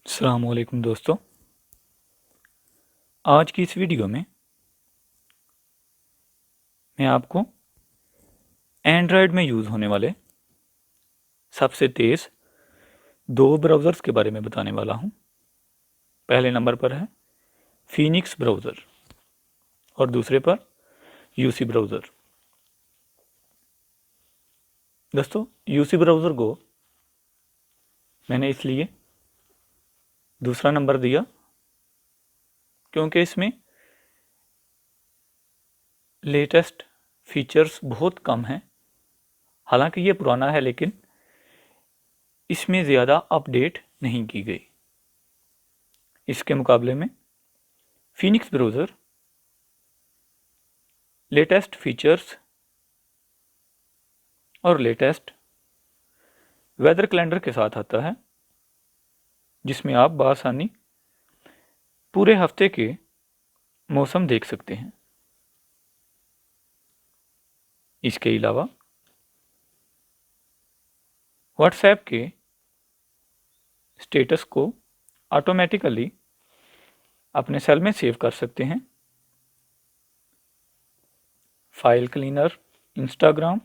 अस्सलाम वालेकुम दोस्तों। आज की इस वीडियो में मैं आपको एंड्रॉयड में यूज़ होने वाले सबसे तेज़ दो ब्राउज़र्स के बारे में बताने वाला हूं। पहले नंबर पर है फीनिक्स ब्राउज़र और दूसरे पर यूसी ब्राउज़र। दोस्तों, यूसी ब्राउज़र को मैंने इसलिए दूसरा नंबर दिया क्योंकि इसमें लेटेस्ट फीचर्स बहुत कम हैं। हालांकि ये पुराना है लेकिन इसमें ज़्यादा अपडेट नहीं की गई। इसके मुकाबले में फीनिक्स ब्राउज़र लेटेस्ट फीचर्स और लेटेस्ट वेदर कैलेंडर के साथ आता है, जिसमें आप बआसानी पूरे हफ्ते के मौसम देख सकते हैं। इसके अलावा व्हाट्सएप के स्टेटस को ऑटोमेटिकली अपने सेल में सेव कर सकते हैं। फाइल क्लीनर, इंस्टाग्राम,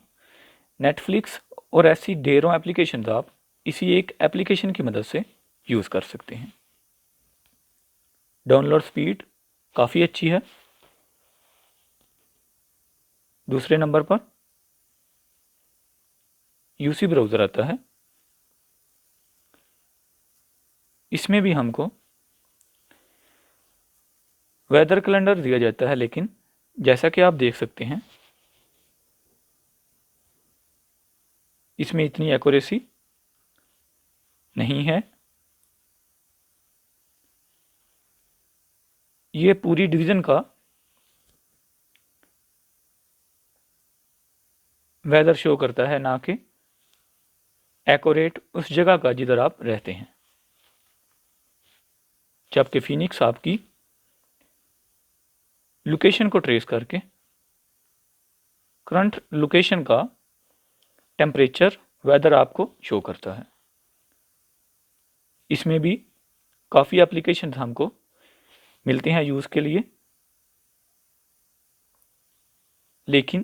नेटफ्लिक्स और ऐसी ढेरों एप्लीकेशंस आप इसी एक एप्लीकेशन की मदद से यूज़ कर सकते हैं। डाउनलोड स्पीड काफ़ी अच्छी है। दूसरे नंबर पर यूसी ब्राउज़र आता है। इसमें भी हमको वेदर कैलेंडर दिया जाता है, लेकिन जैसा कि आप देख सकते हैं इसमें इतनी एक्यूरेसी नहीं है। ये पूरी डिवीज़न का वेदर शो करता है, ना कि एक्यूरेट उस जगह का जिधर आप रहते हैं। जबकि फीनिक्स आपकी लोकेशन को ट्रेस करके करंट लोकेशन का टेम्परेचर, वेदर आपको शो करता है। इसमें भी काफ़ी एप्लीकेशन हमको मिलते हैं यूज़ के लिए, लेकिन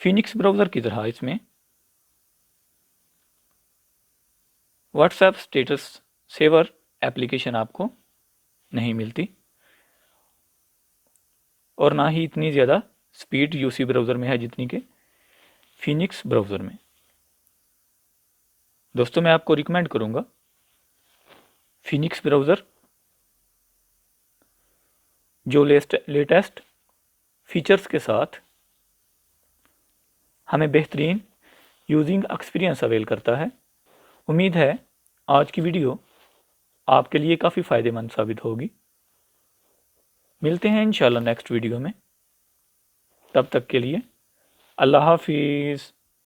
फीनिक्स ब्राउज़र की तरह इसमें व्हाट्सएप स्टेटस सेवर एप्लीकेशन आपको नहीं मिलती और ना ही इतनी ज़्यादा स्पीड यूसी ब्राउज़र में है जितनी कि फीनिक्स ब्राउज़र में। दोस्तों, मैं आपको रिकमेंड करूँगा फीनिक्स ब्राउज़र, जो लेटेस्ट फीचर्स के साथ हमें बेहतरीन यूजिंग एक्सपीरियंस अवेल करता है। उम्मीद है आज की वीडियो आपके लिए काफ़ी फ़ायदेमंद साबित होगी। मिलते हैं इंशाल्लाह नेक्स्ट वीडियो में। तब तक के लिए अल्लाह हाफिज़।